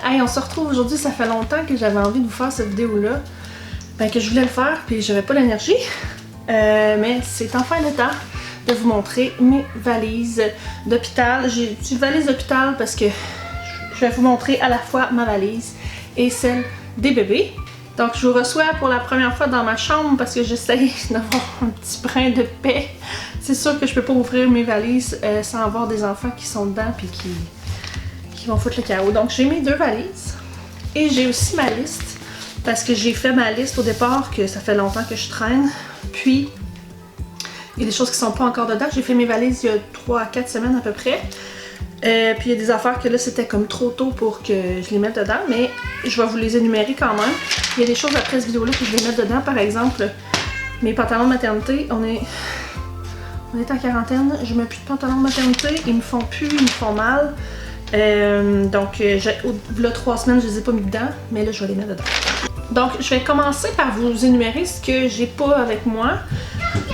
Hey, on se retrouve aujourd'hui, ça fait longtemps que j'avais envie de vous faire cette vidéo-là. Ben, que je voulais le faire, puis j'avais pas l'énergie. Mais c'est enfin le temps de vous montrer mes valises d'hôpital. J'ai une valise d'hôpital parce que je vais vous montrer à la fois ma valise et celle des bébés. Donc je vous reçois pour la première fois dans ma chambre parce que j'essaye d'avoir un petit brin de paix. C'est sûr que je peux pas ouvrir mes valises sans avoir des enfants qui sont dedans puis qui vont foutre le chaos. Donc j'ai mes deux valises et j'ai aussi ma liste parce que j'ai fait ma liste au départ, que ça fait longtemps que je traîne. Puis il y a des choses qui sont pas encore dedans. J'ai fait mes valises il y a 3 à 4 semaines à peu près. Puis il y a des affaires que là c'était comme trop tôt pour que je les mette dedans, mais je vais vous les énumérer quand même. Il y a des choses après cette vidéo là que je vais mettre dedans, par exemple mes pantalons de maternité. On est en quarantaine, je mets plus de pantalons de maternité, ils me font plus, ils me font mal. Donc là 3 semaines je les ai pas mis dedans, mais là je vais les mettre dedans. Donc je vais commencer par vous énumérer ce que j'ai pas avec moi,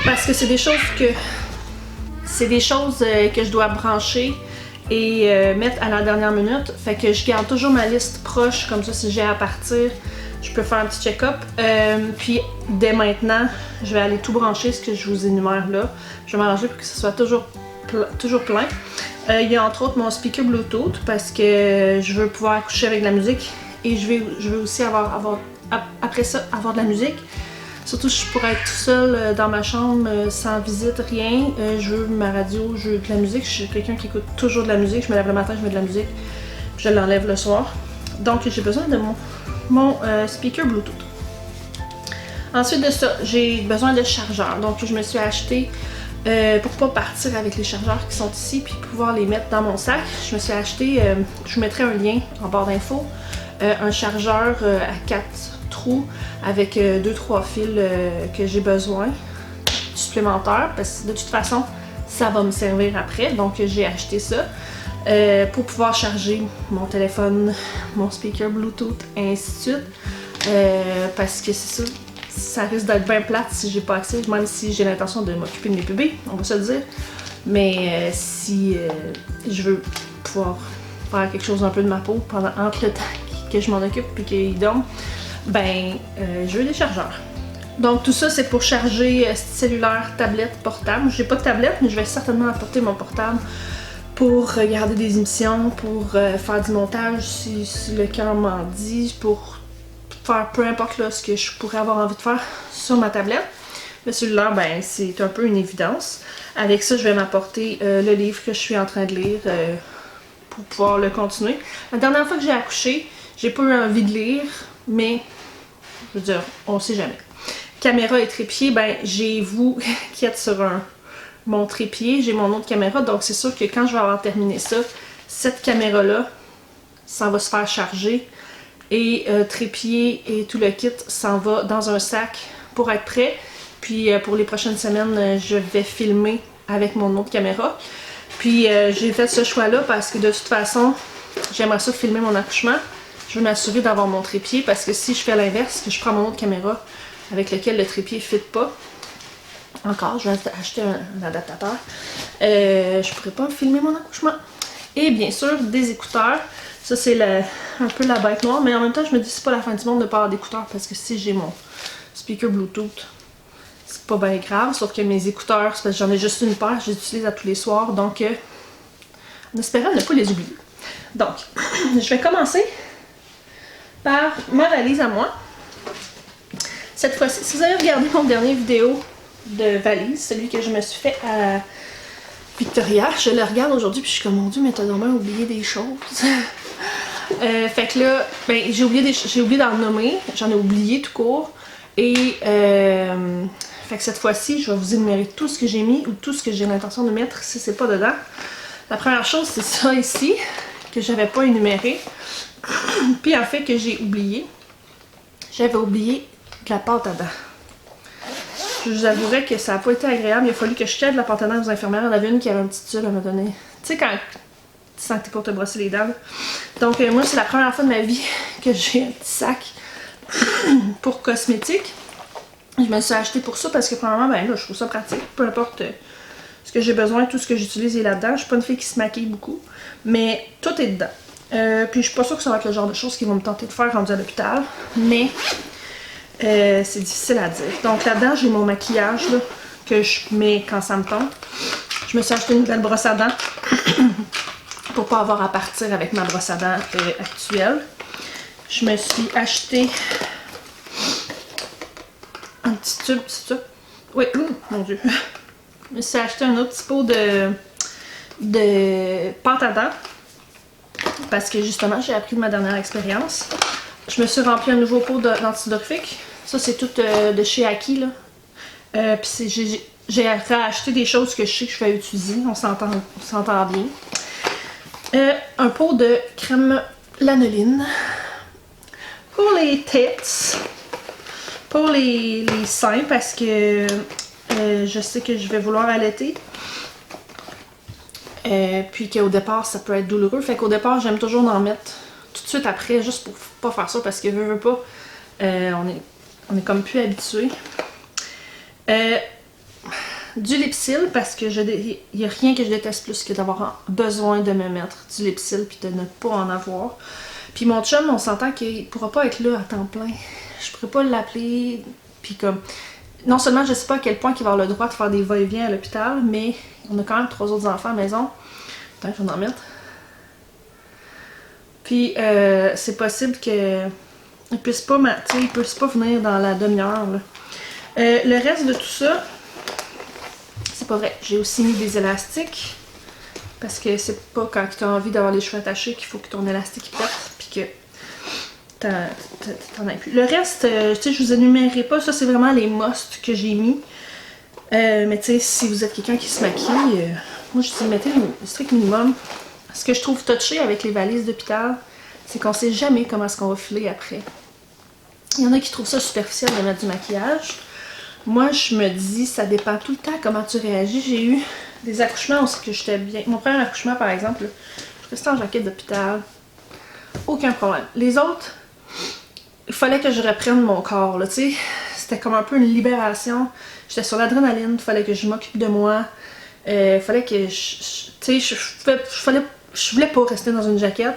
parce que c'est des choses que je dois brancher et mettre à la dernière minute. Fait que je garde toujours ma liste proche, comme ça si j'ai à partir, je peux faire un petit check-up. Puis dès maintenant, je vais aller tout brancher ce que je vous énumère là. Je vais m'arranger pour que ce soit toujours plein. Il y a entre autres mon speaker Bluetooth parce que je veux pouvoir coucher avec de la musique et je veux aussi après ça avoir de la musique. Surtout si je pourrais être tout seul dans ma chambre sans visite, rien. Je veux ma radio, je veux de la musique. Je suis quelqu'un qui écoute toujours de la musique. Je me lève le matin, je mets de la musique. Puis je l'enlève le soir. Donc j'ai besoin de mon speaker Bluetooth. Ensuite de ça, j'ai besoin de chargeurs. Donc je me suis acheté, pour pas partir avec les chargeurs qui sont ici, puis pouvoir les mettre dans mon sac, je me suis acheté, je vous mettrai un lien en barre d'infos, un chargeur à 4 trous avec 2-3 fils que j'ai besoin supplémentaires, parce que de toute façon ça va me servir après. Donc j'ai acheté ça pour pouvoir charger mon téléphone, mon speaker Bluetooth et ainsi de suite, parce que c'est ça risque d'être bien plate si j'ai pas accès, même si j'ai l'intention de m'occuper de mes bébés, on va se le dire. Mais si je veux pouvoir faire quelque chose un peu de ma peau entre le temps que je m'en occupe et qu'ils dorment, ben je veux des chargeurs. Donc tout ça c'est pour charger cellulaire, tablette, portable. J'ai pas de tablette, mais je vais certainement apporter mon portable pour regarder des émissions, pour faire du montage si le cœur m'en dit, pour faire peu importe là, ce que je pourrais avoir envie de faire sur ma tablette. Le cellulaire, ben c'est un peu une évidence. Avec ça, je vais m'apporter le livre que je suis en train de lire pour pouvoir le continuer. La dernière fois que j'ai accouché, j'ai pas eu envie de lire, mais je veux dire, on sait jamais. Caméra et trépied, ben j'ai vous qui êtes sur mon trépied, j'ai mon autre caméra, donc c'est sûr que quand je vais avoir terminé ça, cette caméra-là, ça va se faire charger. Et trépied et tout le kit s'en va dans un sac pour être prêt. Puis pour les prochaines semaines, je vais filmer avec mon autre caméra. Puis j'ai fait ce choix-là parce que de toute façon, j'aimerais ça filmer mon accouchement. Je veux m'assurer d'avoir mon trépied parce que si je fais l'inverse, que je prends mon autre caméra avec lequel le trépied ne fit pas, encore, je vais acheter un adaptateur, je pourrais pas filmer mon accouchement. Et bien sûr, des écouteurs. Ça, c'est un peu la bête noire, mais en même temps, je me dis c'est pas la fin du monde de pas avoir d'écouteurs parce que si j'ai mon speaker Bluetooth, c'est pas bien grave. Sauf que mes écouteurs, c'est parce que j'en ai juste une paire, je les utilise à tous les soirs, donc en espérant ne pas les oublier. Donc, je vais commencer par ma valise à moi. Cette fois-ci, si vous avez regardé mon dernier vidéo de valise, celui que je me suis fait à Victoria, je le regarde aujourd'hui puis je suis comme mon Dieu, mais t'as normalement oublié des choses. Fait que là, ben, j'ai oublié d'en nommer, j'en ai oublié tout court. Et fait que cette fois-ci, je vais vous énumérer tout ce que j'ai mis ou tout ce que j'ai l'intention de mettre si c'est pas dedans. La première chose, c'est ça ici, que j'avais pas énuméré. Puis en fait que j'ai oublié, j'avais oublié de la pâte à dents. Je vous avouerai que ça n'a pas été agréable. Il a fallu que je caille de la pâte à dents aux infirmières. Il y en avait une qui avait un petit tube à me donner. Tu sais, quand tu sens que t'es pour te brosser les dents. Donc, moi, c'est la première fois de ma vie que j'ai un petit sac pour cosmétiques. Je me suis acheté pour ça parce que, premièrement, ben là, je trouve ça pratique. Peu importe ce que j'ai besoin, tout ce que j'utilise est là-dedans. Je suis pas une fille qui se maquille beaucoup, mais tout est dedans. Puis je suis pas sûre que ça va être le genre de choses qu'ils vont me tenter de faire rendu à l'hôpital, mais c'est difficile à dire. Donc là-dedans, j'ai mon maquillage là, que je mets quand ça me tente. Je me suis acheté une nouvelle brosse à dents pour pas avoir à partir avec ma brosse à dents actuelle. Je me suis acheté un petit tube, c'est ça? Oui, mon Dieu. Je me suis acheté un autre petit pot de pâte à dents parce que justement, j'ai appris de ma dernière expérience. Je me suis rempli un nouveau pot d'antidorifique. Ça, c'est tout de chez Aki, là. Puis j'ai racheté des choses que je sais que je vais utiliser. On s'entend bien. Un pot de crème lanoline pour les têtes, pour les seins, parce que je sais que je vais vouloir allaiter. Puis qu'au départ, ça peut être douloureux. Fait qu'au départ, j'aime toujours en mettre tout de suite après, juste pour pas faire ça, parce que veux pas, on est comme plus habitué. Du Lipsil, parce que il n'y a rien que je déteste plus que d'avoir besoin de me mettre du Lipsil puis de ne pas en avoir. Puis mon chum, on s'entend qu'il pourra pas être là à temps plein. Je pourrais pas l'appeler. Puis comme, non seulement je sais pas à quel point il va avoir le droit de faire des va-et-vient à l'hôpital, mais on a quand même 3 autres enfants à la maison. Attends, je vais en mettre. Puis c'est possible que il puisse pas venir dans la demi-heure. Le reste de tout ça, c'est pas vrai. J'ai aussi mis des élastiques. Parce que c'est pas quand tu as envie d'avoir les cheveux attachés qu'il faut que ton élastique pète. Puis que t'en as plus. Le reste, tu sais, je vous énumérerai pas. Ça, c'est vraiment les musts que j'ai mis. Mais tu sais, si vous êtes quelqu'un qui se maquille, moi je dis mettez le strict minimum. Ce que je trouve touché avec les valises d'hôpital, c'est qu'on sait jamais comment est-ce qu'on va filer après. Il y en a qui trouvent ça superficiel de mettre du maquillage. Moi, je me dis, ça dépend tout le temps comment tu réagis. J'ai eu des accouchements aussi que j'étais bien. Mon premier accouchement, par exemple, je restais en jaquette d'hôpital. Aucun problème. Les autres, il fallait que je reprenne mon corps, là, tu sais. C'était comme un peu une libération. J'étais sur l'adrénaline, il fallait que je m'occupe de moi. Il fallait que tu sais, je voulais pas rester dans une jaquette.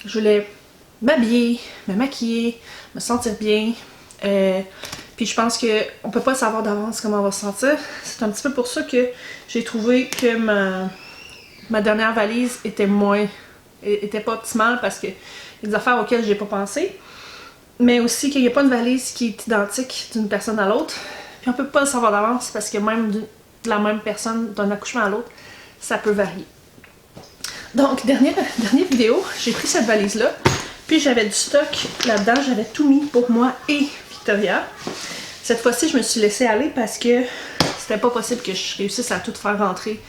Je voulais m'habiller, me maquiller, me sentir bien. Puis je pense qu'on peut pas savoir d'avance comment on va se sentir. C'est un petit peu pour ça que j'ai trouvé que ma dernière valise était pas optimale, parce que il y a des affaires auxquelles j'ai pas pensé. Mais aussi qu'il n'y a pas une valise qui est identique d'une personne à l'autre. Puis on peut pas le savoir d'avance, parce que même de la même personne, d'un accouchement à l'autre, ça peut varier. Donc, dernière vidéo, j'ai pris cette valise-là. Puis j'avais du stock là-dedans, j'avais tout mis pour moi et Victoria. Cette fois-ci, je me suis laissée aller parce que c'était pas possible que je réussisse à tout faire rentrer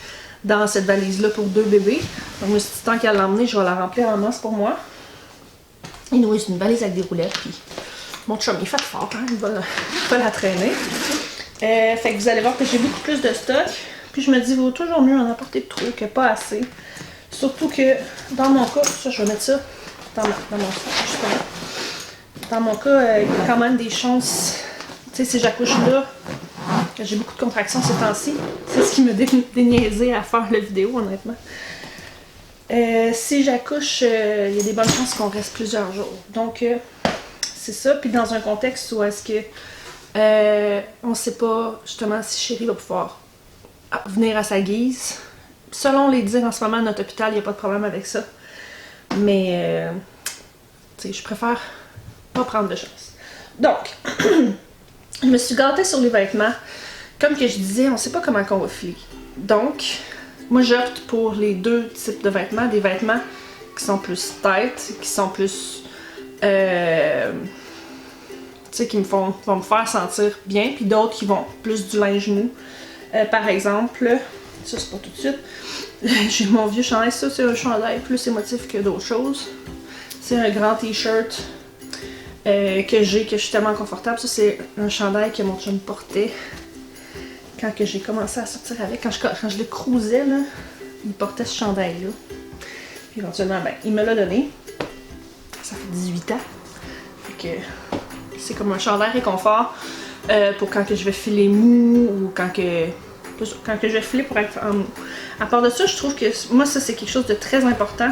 dans cette valise-là pour 2 bébés. Donc je me suis dit, tant qu'à l'emmener, je vais la remplir en masse pour moi. Et nous, c'est une valise avec des roulettes. Puis mon chum, il fait fort, hein, il va la traîner. Fait que vous allez voir que j'ai beaucoup plus de stock. Puis je me dis, il vaut toujours mieux en apporter trop que pas assez. Surtout que dans mon cas, ça, je vais mettre ça dans mon sac, justement. Dans mon cas, il y a quand même des chances. Tu sais, si j'accouche là, que j'ai beaucoup de contractions ces temps-ci, c'est ce qui me déniaisait à faire la vidéo, honnêtement. Si j'accouche, il y a des bonnes chances qu'on reste plusieurs jours. Donc, c'est ça. Puis dans un contexte où est-ce que on sait pas justement si chérie va pouvoir venir à sa guise. Selon les dires en ce moment, notre hôpital, il n'y a pas de problème avec ça. Mais, tu sais, je préfère pas prendre de chance. Donc, je me suis gâtée sur les vêtements. Comme que je disais, on sait pas comment on va filer. Donc, moi j'opte pour les 2 types de vêtements. Des vêtements qui sont plus tight, qui sont plus... tu sais, qui vont me faire sentir bien. Puis d'autres qui vont plus du linge mou. Par exemple, ça c'est pas tout de suite. J'ai mon vieux chandail. Ça, c'est un chandail plus émotif que d'autres choses. C'est un grand t-shirt que j'ai, que je suis tellement confortable. Ça, c'est un chandail que mon chum portait quand que j'ai commencé à sortir avec. Quand je le cruisais, là, il portait ce chandail-là. Puis éventuellement, ben, il me l'a donné. Ça fait 18 ans. Fait que c'est comme un chandail réconfort pour quand que je vais filer mou ou quand que je vais filer pour être en mou. À part de ça, je trouve que moi, ça, c'est quelque chose de très important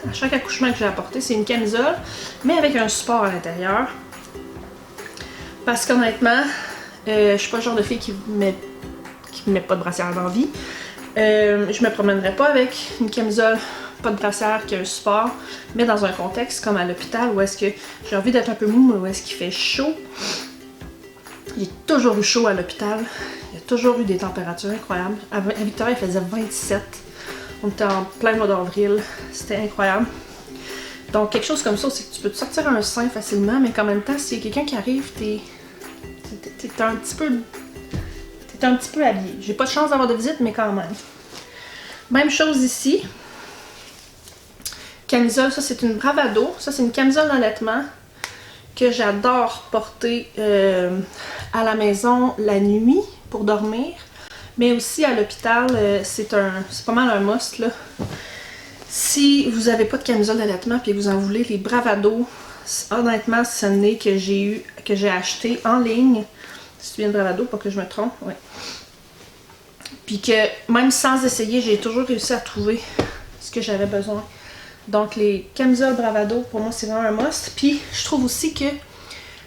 à chaque accouchement que j'ai apporté, c'est une camisole, mais avec un support à l'intérieur. Parce qu'honnêtement, je suis pas le genre de fille qui met pas de brassière dans la vie. Je me promènerais pas avec une camisole, pas de brassière, qui a un support, mais dans un contexte comme à l'hôpital où est-ce que j'ai envie d'être un peu mou, mais où est-ce qu'il fait chaud. J'ai toujours eu chaud à l'hôpital. Il y a toujours eu des températures incroyables. À Victoria, il faisait 27. On était en plein mois d'avril. C'était incroyable. Donc, quelque chose comme ça, c'est que tu peux te sortir un sein facilement, mais qu'en même temps, s'il y a quelqu'un qui arrive, t'es un petit peu habillé. J'ai pas de chance d'avoir de visite, mais quand même. Même chose ici. Camisole, ça c'est une Bravado. Ça c'est une camisole d'allaitement que j'adore porter à la maison la nuit pour dormir. Mais aussi à l'hôpital, c'est pas mal un must là. Si vous n'avez pas de camisole d'allaitement et que vous en voulez, les Bravado, honnêtement, ce n'est que j'ai acheté en ligne. C'est bien Bravado, pas que je me trompe, ouais. Puis que même sans essayer, j'ai toujours réussi à trouver ce que j'avais besoin. Donc les camisoles Bravado, pour moi, c'est vraiment un must. Puis je trouve aussi que,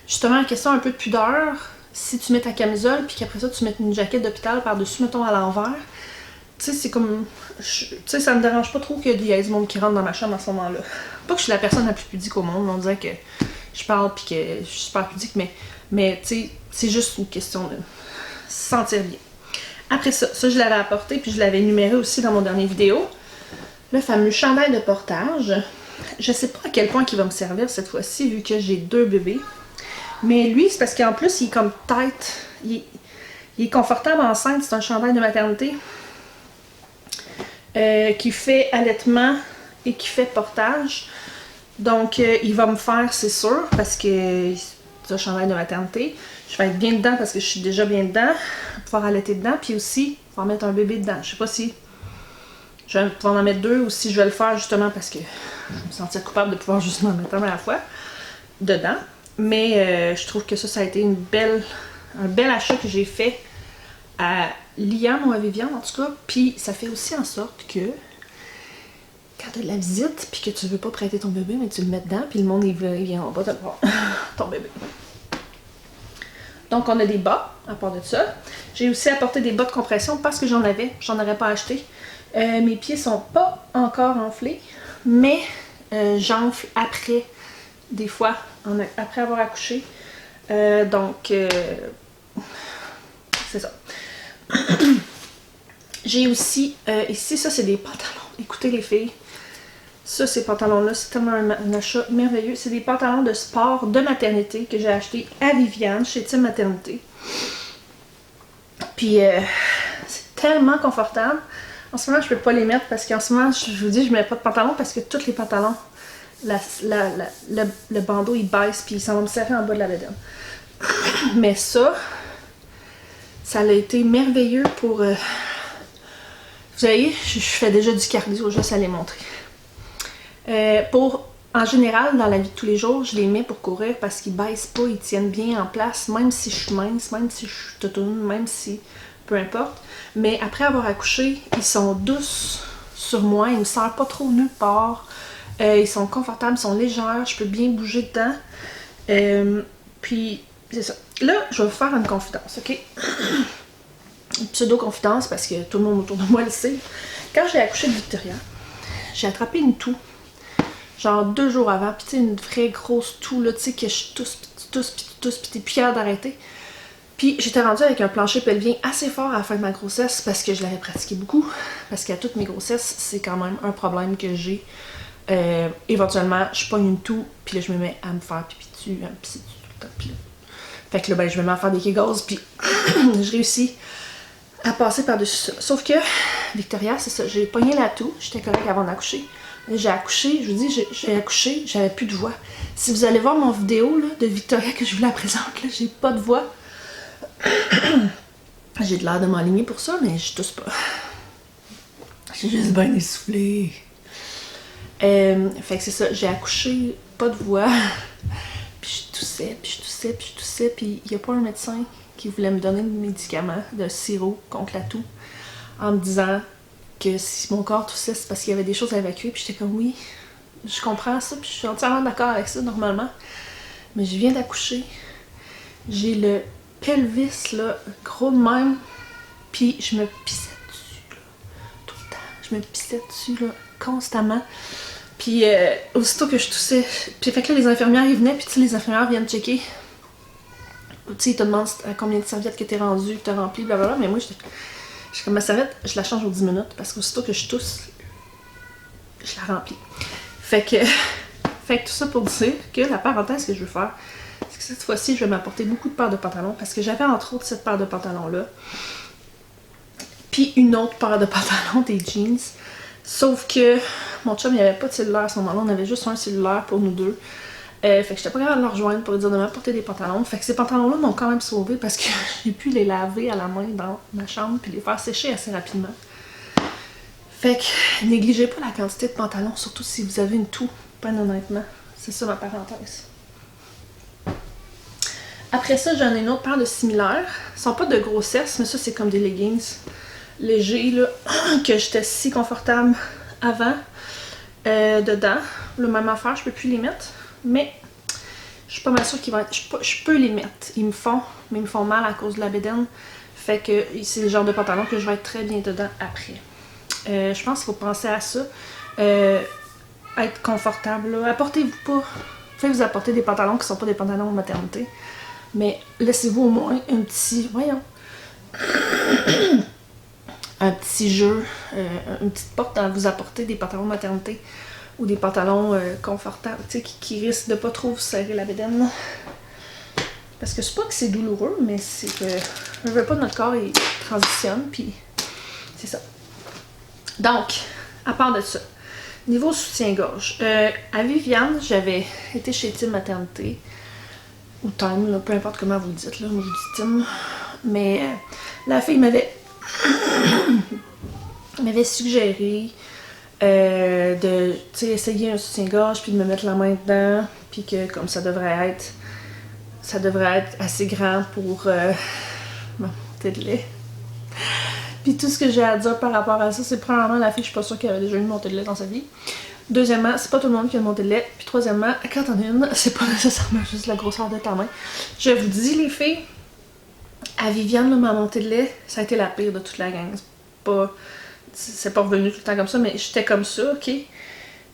justement, la question un peu de pudeur, si tu mets ta camisole, puis qu'après ça, tu mets une jaquette d'hôpital par-dessus, mettons, à l'envers, tu sais, c'est comme... Tu sais, ça me dérange pas trop qu'il y ait du monde qui rentre dans ma chambre à ce moment-là. Pas que je suis la personne la plus pudique au monde, on dirait que je parle puis que je suis super pudique, mais tu sais, c'est juste une question de se sentir bien. Après ça, je l'avais apporté puis je l'avais énuméré aussi dans mon dernier vidéo. Le fameux chandail de portage. Je sais pas à quel point il va me servir cette fois-ci vu que j'ai 2 bébés. Mais lui, c'est parce qu'en plus, il est comme tight. Il est confortable enceinte. C'est un chandail de maternité qui fait allaitement et qui fait portage. Donc, il va me faire, c'est sûr, parce que c'est un chandail de maternité. Je vais être bien dedans parce que je suis déjà bien dedans. Je vais pouvoir allaiter dedans. Puis aussi, pouvoir mettre un bébé dedans. Je sais pas si je vais pouvoir en mettre 2 ou si je vais le faire justement parce que je me sentais coupable de pouvoir juste en mettre un à la fois dedans. Mais je trouve que ça a été un bel achat que j'ai fait à Liam ou à Viviane en tout cas. Puis ça fait aussi en sorte que quand tu as de la visite puis que tu veux pas prêter ton bébé, mais tu le mets dedans puis le monde il vient en bas de voir ton bébé. Donc on a des bas à part de ça. J'ai aussi apporté des bas de compression parce que j'en aurais pas acheté. Mes pieds sont pas encore enflés, mais j'enfle après, des fois, après avoir accouché. Donc, c'est ça. J'ai aussi, ici, ça c'est des pantalons. Écoutez les filles, ça ces pantalons-là, c'est tellement un achat merveilleux. C'est des pantalons de sport de maternité que j'ai acheté à Viviane, chez Team Maternité. Puis, c'est tellement confortable. En ce moment, je peux pas les mettre parce qu'en ce moment, je vous dis, je mets pas de pantalon parce que tous les pantalons, le bandeau, il baisse puis ça va me serrer en bas de la bedaine. Mais ça a été merveilleux pour... vous voyez, je fais déjà du cardio, juste à les montrer. En général, dans la vie de tous les jours, je les mets pour courir parce qu'ils baissent pas, ils tiennent bien en place, même si je suis mince, même si je suis toutoune, même si... peu importe. Mais après avoir accouché, ils sont douces sur moi, ils me serrent pas trop nulle part. Ils sont confortables, ils sont légers, je peux bien bouger dedans. Puis, c'est ça. Là, je vais vous faire une confidence, ok? Une pseudo-confidence parce que tout le monde autour de moi le sait. Quand j'ai accouché de Victoria, j'ai attrapé une toux. Genre 2 jours avant, puis tu sais, une vraie grosse toux, là, tu sais, que je tousse, puis t'es plus capable d'arrêter. Puis j'étais rendue avec un plancher pelvien assez fort à la fin de ma grossesse parce que je l'avais pratiqué beaucoup. Parce qu'à toutes mes grossesses, c'est quand même un problème que j'ai. Éventuellement, je pogne une toux, puis là je me mets à me faire pipi dessus, à me pisser dessus tout le temps. Puis là. Fait que là, ben, je me mets à faire des kegels, puis je réussis à passer par-dessus ça. Sauf que, Victoria, c'est ça, j'ai pogné la toux, j'étais correcte avant d'accoucher. J'ai accouché, je vous dis, j'ai accouché, j'avais plus de voix. Si vous allez voir mon vidéo là, de Victoria que je vous la présente, là, j'ai pas de voix. J'ai de l'air de m'enligner pour ça, mais je tousse pas. J'ai juste bien essoufflé. Fait que c'est ça, j'ai accouché, pas de voix. Puis je toussais, puis il n'y a pas un médecin qui voulait me donner de médicaments, de sirop contre la toux, en me disant que si mon corps toussait, c'est parce qu'il y avait des choses à évacuer. Puis j'étais comme oui, Je comprends ça, puis je suis entièrement d'accord avec ça normalement. Mais je viens d'accoucher. J'ai le pelvis, là, gros de même. Puis je me pissais dessus, là, tout le temps. Je me pissais dessus, là, constamment. Puis aussitôt que je toussais, puis fait que là, les infirmières, ils venaient, puis tu sais, les infirmières viennent checker. Tu sais, ils te demandent à combien de serviettes que t'es rendu, que t'as rempli, blablabla. Mais moi, j'ai comme ma serviette, je la change aux 10 minutes, parce qu'aussitôt que je tousse, je la remplis. Fait que tout ça pour dire que la parenthèse que je veux faire, c'est que cette fois-ci, je vais m'apporter beaucoup de paires de pantalons, parce que j'avais entre autres cette paire de pantalons-là, puis une autre paire de pantalons, des jeans. Sauf que mon chum, il n'y avait pas de cellulaire à ce moment-là, on avait juste un cellulaire pour nous deux. Fait que j'étais pas capable de le rejoindre pour lui dire de m'apporter des pantalons. Fait que ces pantalons-là m'ont quand même sauvé parce que j'ai pu les laver à la main dans ma chambre puis les faire sécher assez rapidement. Fait que négligez pas la quantité de pantalons, surtout si vous avez une toux, pas honnêtement. C'est ça ma parenthèse. Après ça, j'en ai une autre paire de similaires. Ils sont pas de grossesse, mais ça c'est comme des leggings légers là, que j'étais si confortable avant. Dedans, le même affaire, je peux plus les mettre. Mais je suis pas mal sûre qu'ils vont être. Je peux les mettre. Ils me font, mais ils me font mal à cause de la bédaine. Fait que c'est le genre de pantalon que je vais être très bien dedans après. Je pense qu'il faut penser à ça. Être confortable. Là. Apportez-vous pas. Faites-vous apporter des pantalons qui sont pas des pantalons de maternité. Mais laissez-vous au moins un petit. Voyons. Un petit jeu. Une petite porte à vous apporter des pantalons de maternité. Ou des pantalons confortables, tu sais, qui risquent de pas trop vous serrer la bédaine. Parce que c'est pas que c'est douloureux, mais c'est que je veux pas notre corps il transitionne, puis c'est ça. Donc, à part de ça, niveau soutien-gorge, à Viviane, j'avais été chez Team Maternité, ou Time, là, peu importe comment vous le dites, là, moi je dis Team, mais la fille m'avait suggéré de essayer un soutien-gorge puis de me mettre la main dedans puis que comme ça devrait être assez grand pour mon montée de lait. Puis tout ce que j'ai à dire par rapport à ça, c'est premièrement la fille, je suis pas sûre qu'elle avait déjà eu une montée de lait dans sa vie. Deuxièmement, c'est pas tout le monde qui a une montée de lait. Puis troisièmement, quand t'en as une, c'est pas nécessairement juste la grosseur de ta main. Je vous dis les filles, à Viviane, là, ma montée de lait, ça a été la pire de toute la gang. C'est pas revenu tout le temps comme ça, mais j'étais comme ça, ok?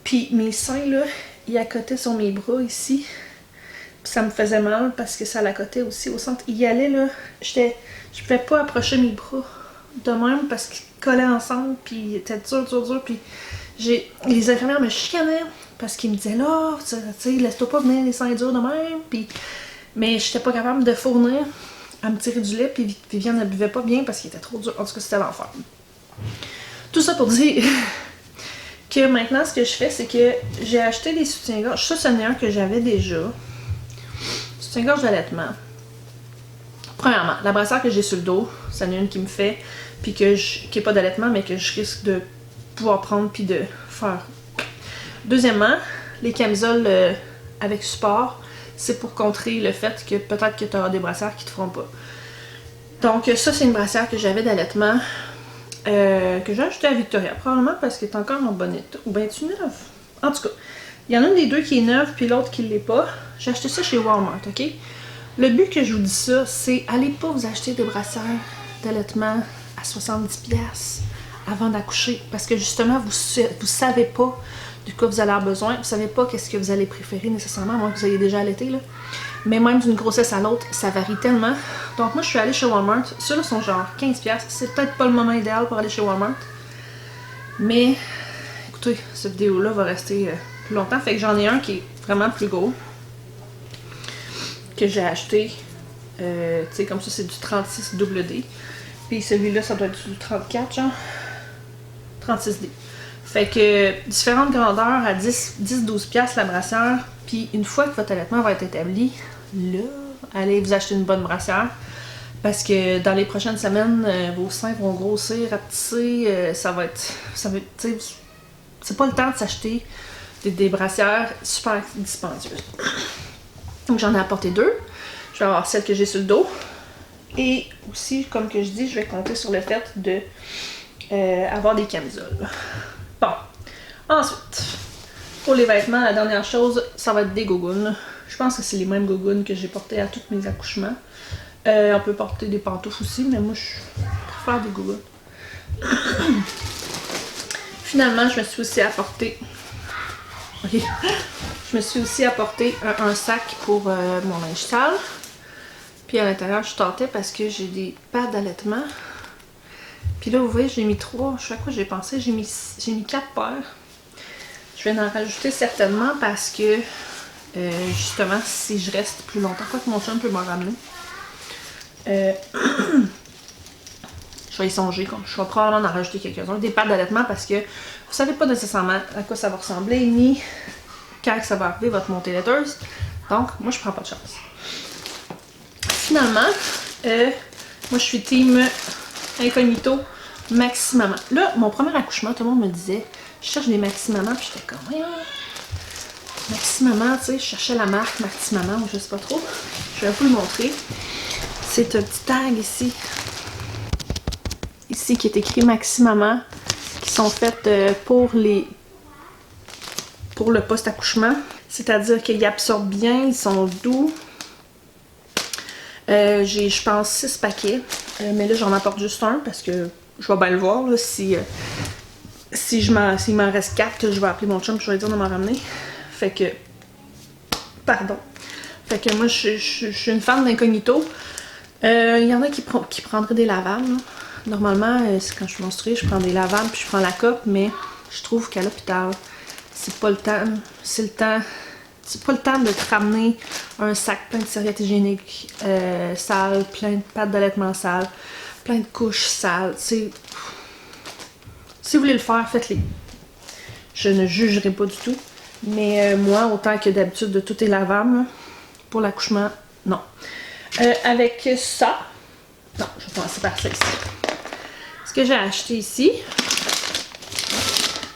Puis mes seins, là, ils accotaient sur mes bras ici. Puis ça me faisait mal parce que ça l'accotait aussi au centre. Il y allait, là, je pouvais pas approcher mes bras de même parce qu'ils collaient ensemble, puis ils étaient durs, puis les infirmières me chicanaient parce qu'ils me disaient, là, tu sais, laisse-toi pas venir les seins durs de même, puis... Mais j'étais pas capable de fournir à me tirer du lait, puis Viviane ne buvait pas bien parce qu'il était trop dur. En tout cas, c'était l'enfer. Tout ça pour dire que maintenant, ce que je fais, c'est que j'ai acheté des soutiens-gorge. Ça, c'en est un que j'avais déjà. Soutien-gorge d'allaitement. Premièrement, la brassière que j'ai sur le dos, c'en est une qui me fait, puis qui est pas d'allaitement, mais que je risque de pouvoir prendre puis de faire. Deuxièmement, les camisoles avec support, c'est pour contrer le fait que peut-être que tu auras des brassières qui te feront pas. Donc ça, c'est une brassière que j'avais d'allaitement. Que j'ai acheté à Victoria, probablement parce qu'elle est encore en bon état. Ou bien tu neuve. En tout cas, il y en a une des deux qui est neuve, puis l'autre qui ne l'est pas. J'ai acheté ça chez Walmart, ok? Le but que je vous dis ça, c'est allez pas vous acheter des brassières d'allaitement à 70$ avant d'accoucher. Parce que justement, vous savez pas de quoi vous allez avoir besoin. Vous savez pas qu'est-ce que vous allez préférer nécessairement, à moins que vous ayez déjà allaité, là. Mais même d'une grossesse à l'autre, ça varie tellement. Donc moi, je suis allée chez Walmart. Ceux-là sont genre 15$. C'est peut-être pas le moment idéal pour aller chez Walmart. Mais, écoutez, cette vidéo-là va rester plus longtemps. Fait que j'en ai un qui est vraiment plus gros. Que j'ai acheté. Tu sais, comme ça, c'est du 36 WD. Puis celui-là, ça doit être du 34, genre. 36D. Fait que différentes grandeurs à 10-12$ la brassière. Puis une fois que votre allaitement va être établi, là, allez vous acheter une bonne brassière. Parce que dans les prochaines semaines, vos seins vont grossir, rapetisser. Ça va être, tu sais, c'est pas le temps de s'acheter des brassières super dispendieuses. Donc j'en ai apporté deux. Je vais avoir celle que j'ai sur le dos. Et aussi, comme que je dis, je vais compter sur le fait de avoir des camisoles. Bon, ensuite, Pour les vêtements, la dernière chose, ça va être des gougounes. Je pense que c'est les mêmes gougounes que j'ai portées à tous mes accouchements. On peut porter des pantoufles aussi, mais moi je préfère des gougounes. Finalement, je me suis aussi apporté... Okay. Je me suis aussi apporté un sac pour mon linge sale. Puis à l'intérieur, je tâtais parce que j'ai des pads d'allaitement. Puis là, vous voyez, j'ai mis 3. Je sais à quoi j'ai pensé. J'ai mis 4 paires. Je vais en rajouter certainement parce que, justement, si je reste plus longtemps, quoi que mon chum peut m'en ramener. Je vais y songer. Je vais probablement en rajouter quelques-uns. Des pads d'allaitement parce que vous savez pas nécessairement à quoi ça va ressembler ni quand ça va arriver votre montée laiteuse. Donc, moi, je prends pas de chance. Finalement, moi, je suis team incognito Maxi Maman. Là, mon premier accouchement, tout le monde me disait, je cherche des Maxi Maman, puis j'étais comme, Maxi Maman, tu sais, je cherchais la marque Maxi Maman, ou je sais pas trop. Je vais vous le montrer. C'est un petit tag ici. Ici, qui est écrit Maxi Maman, qui sont faites pour le post-accouchement. C'est-à-dire qu'ils absorbent bien, ils sont doux. J'ai, je pense, 6 paquets. Mais là, j'en apporte juste un parce que je vais bien le voir. Là, s'il m'en reste 4, je vais appeler mon chum et je vais lui dire de m'en ramener. Fait que... Pardon. Fait que moi, je suis une fan d'incognito. Il y en a qui prendraient des lavables. Là. Normalement, c'est quand je suis menstruée, je prends des lavables puis je prends la cope. Mais je trouve qu'à l'hôpital, c'est pas le temps. C'est pas le temps de te ramener un sac plein de serviettes hygiéniques sales, plein de pattes d'allaitement sales, plein de couches sales. Si vous voulez le faire, faites-les. Je ne jugerai pas du tout. Mais moi, autant que d'habitude, de tout est lavable. Pour l'accouchement, non. Avec ça, non, je vais commencer par ça ici. Ce que j'ai acheté ici,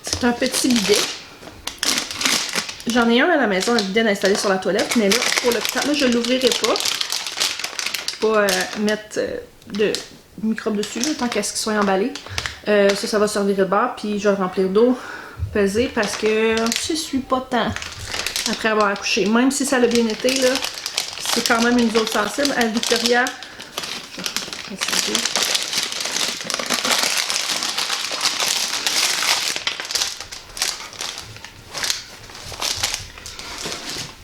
c'est un petit bidet. J'en ai un à la maison, un bidet installé sur la toilette, mais là, pour l'hôpital, là, je ne l'ouvrirai pas. Pas mettre de microbes dessus, là, tant qu'à ce qu'il soit emballé. Ça va servir de bord, puis je vais le remplir d'eau pesée parce que je suis pas tant après avoir accouché. Même si ça a bien été, là, c'est quand même une zone sensible. À Victoria,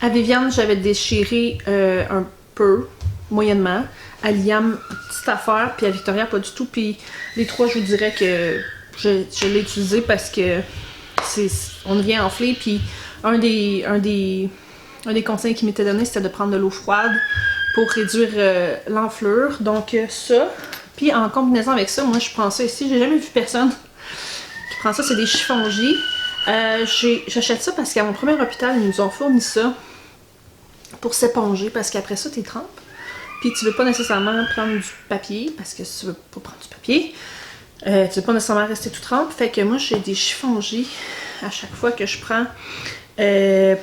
à Viviane, j'avais déchiré un peu, moyennement. À Liam, petite affaire, puis à Victoria, pas du tout. Puis les trois, je vous dirais que je l'ai utilisé parce que on devient enflé. Puis un des conseils qui m'était donné, c'était de prendre de l'eau froide pour réduire l'enflure. Donc ça. Puis en combinaison avec ça, moi je prends ça ici. J'ai jamais vu personne qui prend ça. C'est des chiffons-J. J'achète ça parce qu'à mon premier hôpital, ils nous ont fourni ça pour s'éponger parce qu'après ça, tu trempes. Puis tu veux pas nécessairement prendre du papier parce que si tu veux pas prendre du papier, tu veux pas nécessairement rester tout trempe. Fait que moi, j'ai des chiffons-J à chaque fois que je prends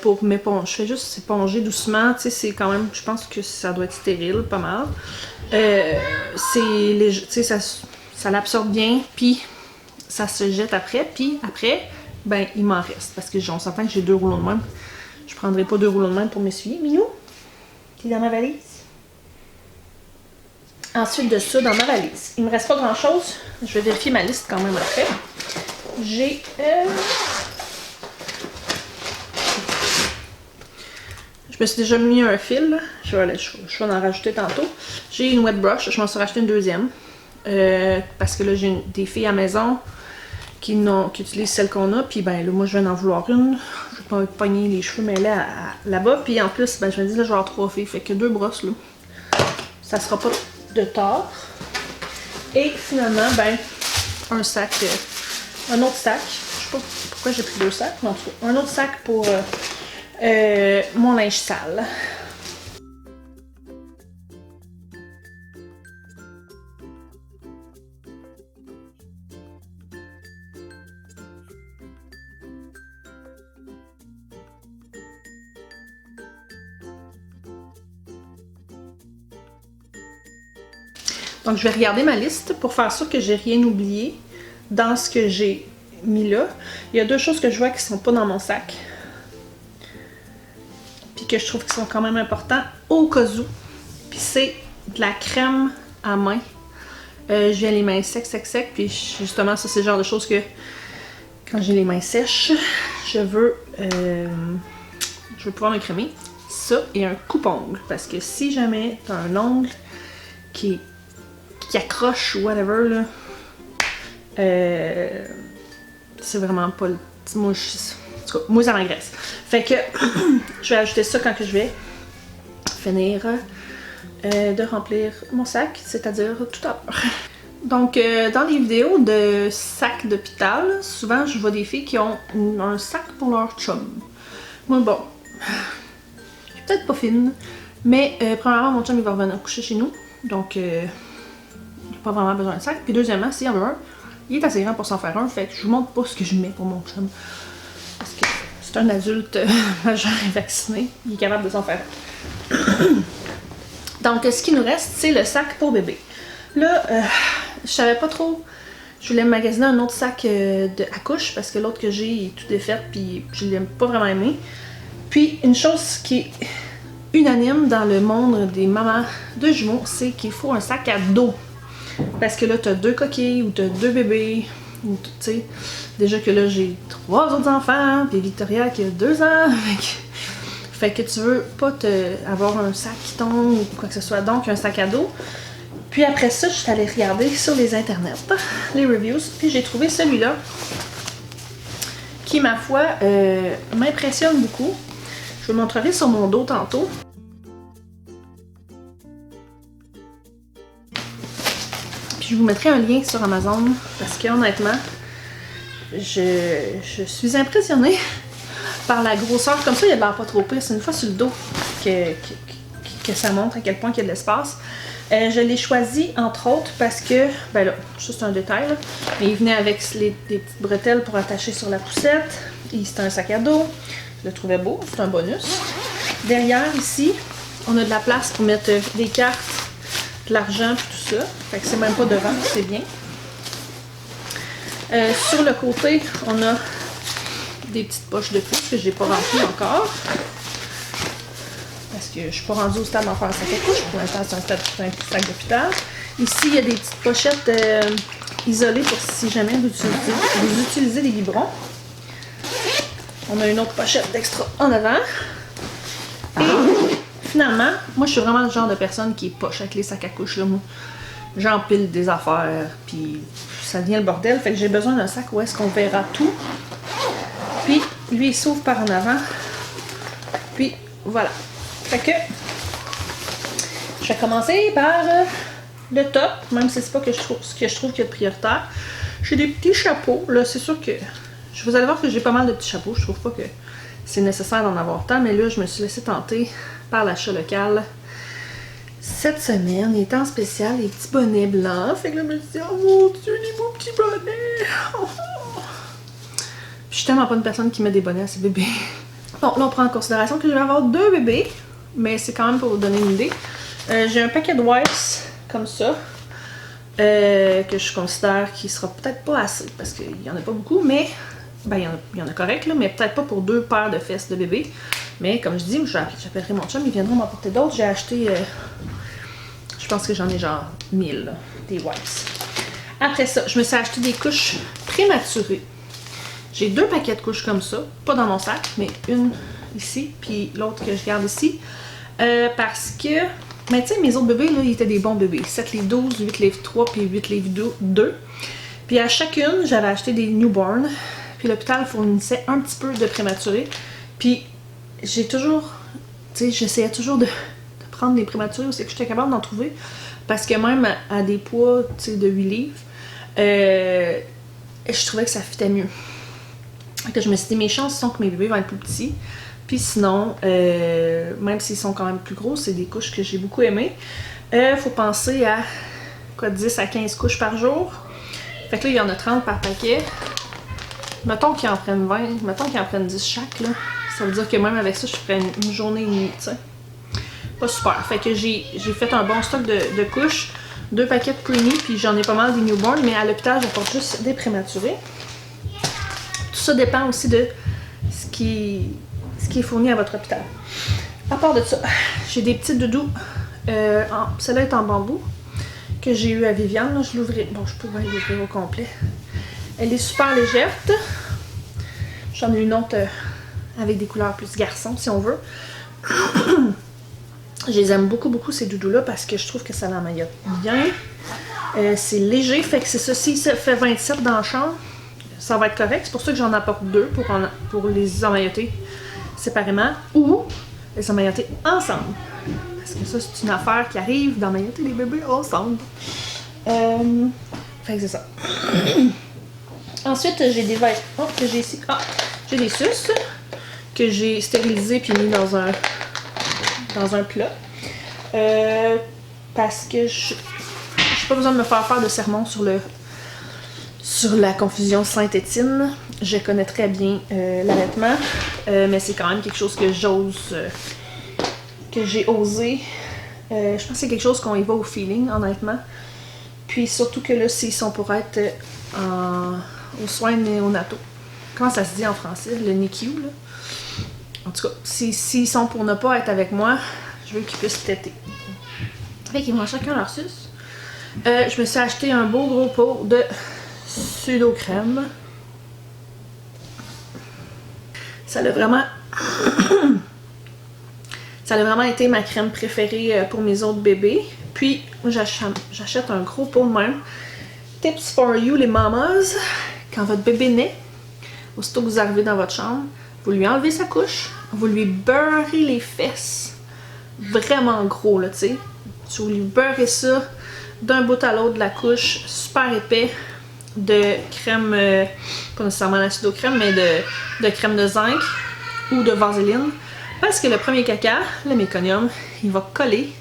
pour m'éponger. Je fais juste éponger doucement. Tu sais, c'est quand même, je pense que ça doit être stérile, pas mal. C'est léger, tu sais, ça l'absorbe bien. Puis ça se jette après. Puis après, ben, il m'en reste. Parce que on s'entend que j'ai 2 rouleaux de même. Je prendrai pas 2 rouleaux de même pour m'essuyer. Minou, t'es dans ma valise? Ensuite de ça, dans ma valise, il me reste pas grand chose. Je vais vérifier ma liste quand même après. J'ai je me suis déjà mis un fil. Je vais en rajouter tantôt. J'ai une wet brush. Je m'en suis racheté une deuxième. Parce que là, j'ai des filles à la maison qui utilisent celle qu'on a. Puis ben là, moi, je viens d'en vouloir une. Je vais pas pogner les cheveux mêlés là-bas. Puis en plus, ben, je me dis, là, je vais avoir 3 filles. Fait que 2 brosses, là. Ça sera pas de tort. Et finalement, ben, un sac, un autre sac. Je sais pas pourquoi j'ai pris 2 sacs, mais en tout cas, un autre sac pour mon linge sale. Donc, je vais regarder ma liste pour faire sûr que j'ai rien oublié dans ce que j'ai mis là. Il y a 2 choses que je vois qui sont pas dans mon sac. que je trouve qui sont quand même importants au cas où. Puis c'est de la crème à main. Je viens les mains secs, puis justement, ça c'est le genre de choses que quand j'ai les mains sèches, je veux pouvoir me crémer. Ça et un coupe-ongle, parce que si jamais t'as un ongle qui accroche ou whatever, là, c'est vraiment pas le... Moi, moi ça m'agresse. Fait que je vais ajouter ça quand que je vais finir de remplir mon sac, c'est-à-dire tout à l'heure. Donc, dans les vidéos de sacs d'hôpital, souvent je vois des filles qui ont un sac pour leur chum. Moi, bon, je suis peut-être pas fine, mais premièrement, mon chum il va revenir coucher chez nous, donc j'ai pas vraiment besoin de sac. Puis deuxièmement, s'il y en a un, il est assez grand pour s'en faire un, fait que je vous montre pas ce que je mets pour mon chum. Parce que c'est un adulte majeur et vacciné, il est capable de s'en faire un. Donc, ce qui nous reste, c'est le sac pour bébé. Là, je savais pas trop. Je voulais magasiner un autre sac à couche parce que l'autre que j'ai est tout défait puis je l'ai pas vraiment aimé. Puis, une chose qui est unanime dans le monde des mamans de jumeaux, c'est qu'il faut un sac à dos. Parce que là, t'as 2 coquilles ou t'as 2 bébés. Ou tu sais, déjà que là, j'ai 3 autres enfants, puis Victoria qui a 2 ans. Fait que tu veux pas avoir un sac qui tombe ou quoi que ce soit, donc un sac à dos. Puis après ça, je suis allée regarder sur les internets, les reviews, puis j'ai trouvé celui-là qui, ma foi, m'impressionne beaucoup. Je vous le montrerai sur mon dos tantôt. Puis je vous mettrai un lien sur Amazon parce que honnêtement, je suis impressionnée par la grosseur. Comme ça, il y a de l'air pas trop pire. C'est une fois sur le dos que ça montre à quel point il y a de l'espace. Je l'ai choisi entre autres parce que, ben là, juste un détail, là, mais il venait avec des petites bretelles pour attacher sur la poussette. C'est un sac à dos. Je le trouvais beau, c'est un bonus. Derrière ici, on a de la place pour mettre des cartes, de l'argent et tout ça. Fait que c'est même pas devant, c'est bien. Sur le côté, on a des petites poches de plus que j'ai pas remplies encore. Parce que je suis pas rendue au stade d'en faire un sac à couche. Pour l'instant, c'est un sac d'hôpital. Ici, il y a des petites pochettes isolées pour si jamais vous utilisez des biberons. On a une autre pochette d'extra en avant. Et finalement, moi, je suis vraiment le genre de personne qui est poche avec les sacs à couche. J'empile des affaires, puis ça devient le bordel. Fait que j'ai besoin d'un sac où est-ce qu'on verra tout. Puis, lui, il s'ouvre par en avant. Puis, voilà. Fait que, je vais commencer par le top, même si c'est pas ce que je trouve qu'il y a de prioritaire. J'ai des petits chapeaux. Là, c'est sûr que vous allez voir que j'ai pas mal de petits chapeaux. Je trouve pas que c'est nécessaire d'en avoir tant, mais là, je me suis laissée tenter par l'achat local. Cette semaine, il était en spécial les petits bonnets blancs. Fait que là, je me suis dit, oh mon Dieu, les beaux petits bonnets! Oh. Je suis tellement pas une personne qui met des bonnets à ses bébés. Bon, là, on prend en considération que je vais avoir 2 bébés, mais c'est quand même pour vous donner une idée. J'ai un paquet de wipes comme ça, que je considère qu'il sera peut-être pas assez, parce qu'il y en a pas beaucoup, mais ben, il y en a correct, là, mais peut-être pas pour 2 paires de fesses de bébé. Mais comme je dis, j'appellerai mon chum, il viendra m'apporter d'autres. J'ai acheté, je pense que j'en ai genre 1000, là, des wipes. Après ça, je me suis acheté des couches prématurées. J'ai 2 paquets de couches comme ça, pas dans mon sac, mais une ici, puis l'autre que je garde ici. Parce que, mais tu sais, mes autres bébés, là, ils étaient des bons bébés. 7 livres 12, 8 livres 3, puis 8 livres 2. Puis à chacune, j'avais acheté des newborns. Puis l'hôpital fournissait un petit peu de prématurés. Puis j'ai toujours, tu sais, j'essayais toujours de prendre des prématurés où c'est que j'étais capable d'en trouver. Parce que même à des poids, tu sais, de 8 livres, je trouvais que ça fitait mieux. Donc je me suis dit, mes chances sont que mes bébés vont être plus petits. Puis sinon, même s'ils sont quand même plus gros, c'est des couches que j'ai beaucoup aimées. Faut penser à quoi, 10 à 15 couches par jour. Fait que là, il y en a 30 par paquet. Mettons qu'ils en prennent 20, mettons qu'ils en prennent 10 chaque, là. Ça veut dire que même avec ça, je ferais une journée et demie, tu sais. Pas super. Fait que j'ai fait un bon stock de couches. 2 paquets de preemie, puis j'en ai pas mal des newborns, mais à l'hôpital, j'apporte juste des prématurés. Tout ça dépend aussi de ce qui est fourni à votre hôpital. À part de ça, j'ai des petits doudous. Celle-là est en bambou, que j'ai eu à Viviane. Là, je l'ouvrirai. Bon, je peux bien l'ouvrir au complet. Elle est super légère. J'en ai une autre avec des couleurs plus garçons, si on veut. Je les aime beaucoup, beaucoup, ces doudous-là, parce que je trouve que ça l'emmaillote bien. C'est léger, fait que c'est ça. Si ça fait 27 dans la chambre, ça va être correct. C'est pour ça que j'en apporte 2 pour les emmailloter séparément ou les emmailloter ensemble. Parce que ça, c'est une affaire qui arrive d'emmailloter les bébés ensemble. Fait que c'est ça. Ensuite, j'ai des vêtements que j'ai ici. Ah, j'ai des suces que j'ai stérilisés puis mis dans un plat. Parce que je n'ai pas besoin de me faire de sermon sur la confusion Saint-Étienne. Je connais très bien l'allaitement, mais c'est quand même quelque chose que que j'ai osé. Je pense que c'est quelque chose qu'on y va au feeling, honnêtement. Puis surtout que là, s'ils sont pour être aux soins néonataux. Comment ça se dit en français? Le NICU, là? En tout cas, s'ils sont pour ne pas être avec moi, je veux qu'ils puissent téter. Fait qu'ils mangent chacun leur suce. Je me suis acheté un beau gros pot de pseudo-crème. Ça a vraiment été ma crème préférée pour mes autres bébés. Puis, j'achète un gros pot de même. Tips for you, les mamas. Quand votre bébé naît, aussitôt que vous arrivez dans votre chambre, vous lui enlevez sa couche, vous lui beurrez les fesses. Vraiment gros, là, tu sais. Vous lui beurrez ça d'un bout à l'autre de la couche, super épais, de crème, pas nécessairement l'acidocrème, mais de crème de zinc ou de vaseline. Parce que le premier caca, le méconium, il va coller.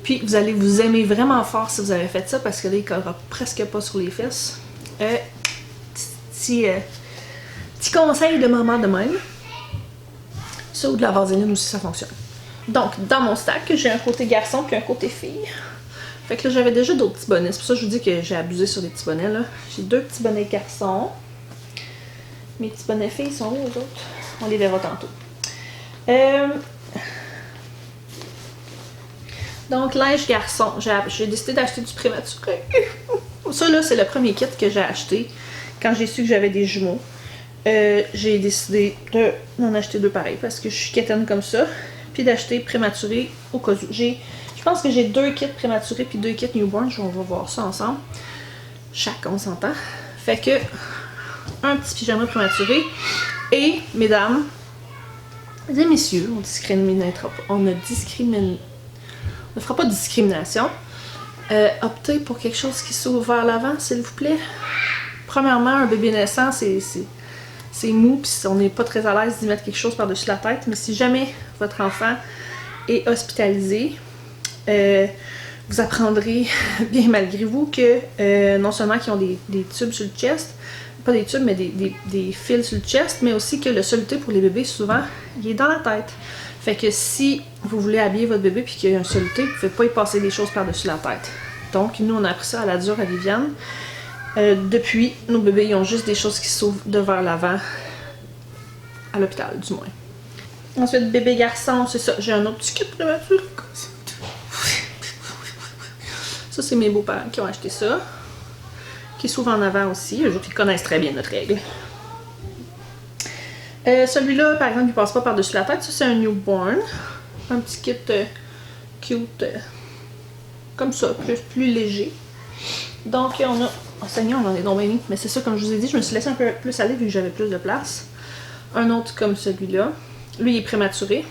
Puis vous allez vous aimer vraiment fort si vous avez fait ça, parce que là, il ne collera presque pas sur les fesses. Petit conseil de maman de même. Ça ou de la vaseline aussi, ça fonctionne. Donc, dans mon stack, j'ai un côté garçon puis un côté fille. Fait que là, j'avais déjà d'autres petits bonnets. C'est pour ça que je vous dis que j'ai abusé sur les petits bonnets, là. J'ai 2 petits bonnets garçons. Mes petits bonnets filles sont où, eux autres? On les verra tantôt. Donc, linge garçon. J'ai décidé d'acheter du prématuré. Ça, là, c'est le premier kit que j'ai acheté quand j'ai su que j'avais des jumeaux. J'ai décidé d'en acheter 2 pareils parce que je suis quétaine comme ça. Puis d'acheter prématuré au cas où. Je pense que j'ai 2 kits prématurés puis 2 kits newborn. On va voir ça ensemble. Chaque, on s'entend. Fait que, un petit pyjama prématuré. Et, mesdames et messieurs, on ne fera pas de discrimination. Optez pour quelque chose qui s'ouvre vers l'avant, s'il vous plaît. Premièrement, un bébé naissant, c'est mou, puis on n'est pas très à l'aise d'y mettre quelque chose par-dessus la tête. Mais si jamais votre enfant est hospitalisé, vous apprendrez, bien malgré vous, que non seulement qu'ils ont des tubes sur le chest, pas des tubes, mais des fils sur le chest, mais aussi que le soluté pour les bébés, souvent, il est dans la tête. Fait que si vous voulez habiller votre bébé puis qu'il y a un soluté, vous ne pouvez pas y passer des choses par-dessus la tête. Donc, nous, on a appris ça à la dure à Viviane. Depuis, nos bébés, ils ont juste des choses qui s'ouvrent de vers l'avant, à l'hôpital, du moins. Ensuite, bébé garçon, c'est ça. J'ai un autre petit kit prématuré. Ça, c'est mes beaux-parents qui ont acheté ça. Qui s'ouvre en avant aussi. Eux autres, ils connaissent très bien notre règle. Celui-là, par exemple, il passe pas par-dessus la tête. Ça, c'est un newborn. Un petit kit cute. Comme ça, plus léger. Donc, on a... Oh, Seigneur, on en est donc bien mis. Mais c'est ça, comme je vous ai dit, je me suis laissé un peu plus aller vu que j'avais plus de place. Un autre comme celui-là. Lui, il est prématuré.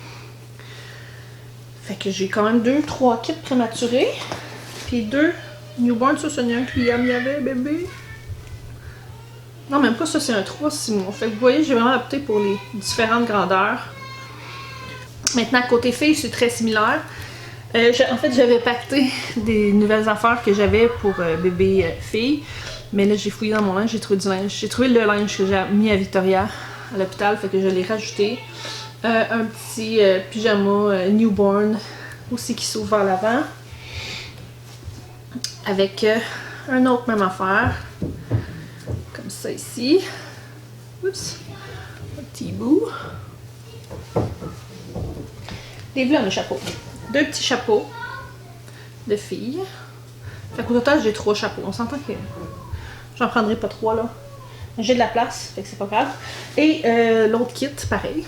Fait que j'ai quand même 3 kits prématurés. Puis 2 newborn. Ça, c'est un client, il y avait, bébé. Non, même pas ça, c'est un 3-6 mois. Fait que vous voyez, j'ai vraiment opté pour les différentes grandeurs. Maintenant, côté fille, c'est très similaire. En fait, j'avais pacté des nouvelles affaires que j'avais pour bébé fille. Mais là, j'ai fouillé dans mon linge, j'ai trouvé du linge. J'ai trouvé le linge que j'ai mis à Victoria à l'hôpital, fait que je l'ai rajouté. Un petit pyjama newborn aussi qui s'ouvre vers l'avant. Avec un autre même affaire. Comme ça ici. Oups. Un petit bout. Les bleus, mes chapeaux. 2 petits chapeaux de filles. Fait qu'au total, j'ai 3 chapeaux. On s'entend que j'en prendrai pas 3 là. J'ai de la place, fait que c'est pas grave. Et l'autre kit, pareil.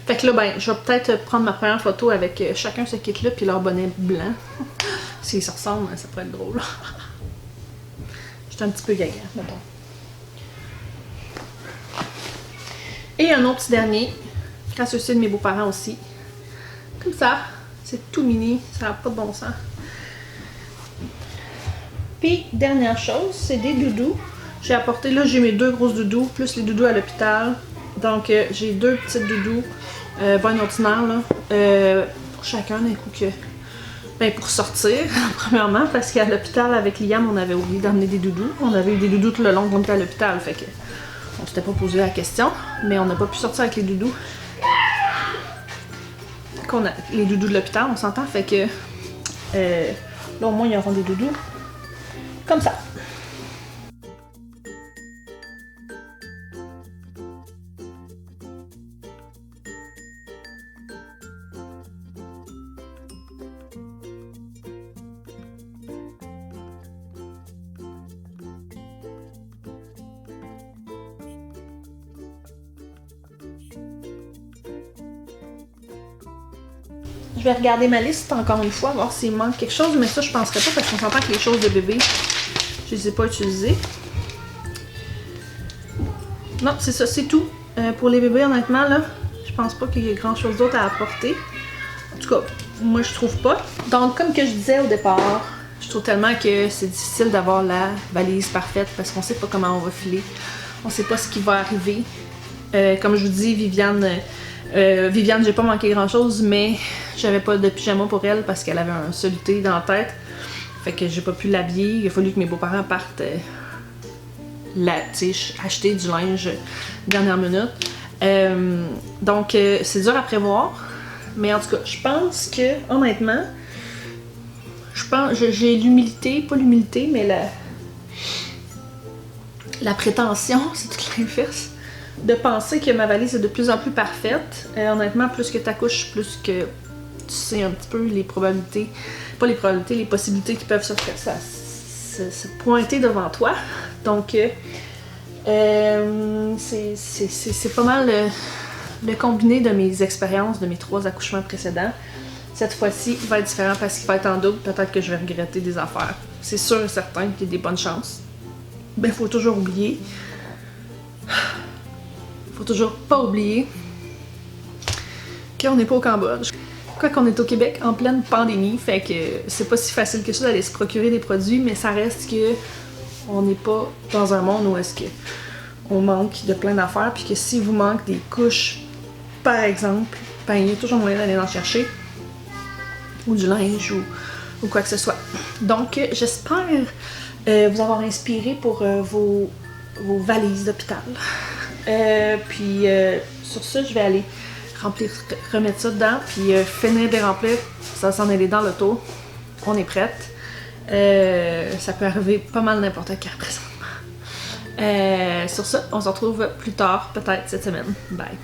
Fait que là, ben, je vais peut-être prendre ma première photo avec chacun ce kit-là, puis leur bonnet blanc. S'ils se ressemblent, ça pourrait être drôle. J'étais un petit peu gaga, mettons. Et un autre petit dernier, grâce aussi de mes beaux-parents aussi. Comme ça, c'est tout mini, ça n'a pas de bon sens. Puis, dernière chose, c'est des doudous. J'ai apporté, là, j'ai mes 2 grosses doudous, plus les doudous à l'hôpital. Donc, j'ai 2 petites doudous, bien ordinaires, là, pour chacun, d'un coup que... Ben, pour sortir, premièrement, parce qu'à l'hôpital, avec Liam, on avait oublié d'emmener des doudous. On avait eu des doudous tout le long qu'on était à l'hôpital, fait que... On s'était pas posé la question, mais on n'a pas pu sortir avec les doudous. Les doudous de l'hôpital, on s'entend, fait que... là, au moins, ils auront des doudous. Comme ça. Je vais regarder ma liste encore une fois, voir s'il manque quelque chose, mais ça je penserais pas parce qu'on s'entend que les choses de bébé, je les ai pas utilisées. Non, c'est ça, c'est tout. Pour les bébés, honnêtement, là, je pense pas qu'il y ait grand chose d'autre à apporter. En tout cas, moi je trouve pas. Donc, comme que je disais au départ, je trouve tellement que c'est difficile d'avoir la valise parfaite parce qu'on sait pas comment on va filer. On sait pas ce qui va arriver. Comme je vous dis, Viviane, j'ai pas manqué grand chose, mais j'avais pas de pyjama pour elle parce qu'elle avait un soluté dans la tête. Fait que j'ai pas pu l'habiller. Il a fallu que mes beaux-parents partent acheter du linge dernière minute. Donc c'est dur à prévoir. Mais en tout cas, je pense que, honnêtement, j'ai l'humilité, pas l'humilité, mais la prétention, c'est tout l'inverse, de penser que ma valise est de plus en plus parfaite. Honnêtement, plus que t'accouches, plus que tu sais un petit peu les probabilités, pas les probabilités, les possibilités qui peuvent se pointer devant toi. Donc, c'est pas mal le combiné de mes expériences, de mes 3 accouchements précédents. Cette fois-ci, il va être différent parce qu'il va être en double. Peut-être que je vais regretter des affaires. C'est sûr et certain qu'il y a des bonnes chances. Ben, il faut toujours oublier. Faut toujours pas oublier qu'on n'est pas au Cambodge. Quoi qu'on est au Québec en pleine pandémie, fait que c'est pas si facile que ça d'aller se procurer des produits, mais ça reste que on n'est pas dans un monde où est-ce que on manque de plein d'affaires, puis que si vous manque des couches, par exemple, ben il y a toujours moyen d'aller en chercher, ou du linge, ou quoi que ce soit. Donc j'espère vous avoir inspiré pour vos valises d'hôpital. Puis sur ça, je vais aller remettre ça dedans, puis finir de remplir, ça s'en aller dans l'auto. On est prête. Ça peut arriver pas mal n'importe quand présentement. Sur ça, on se retrouve plus tard, peut-être cette semaine. Bye!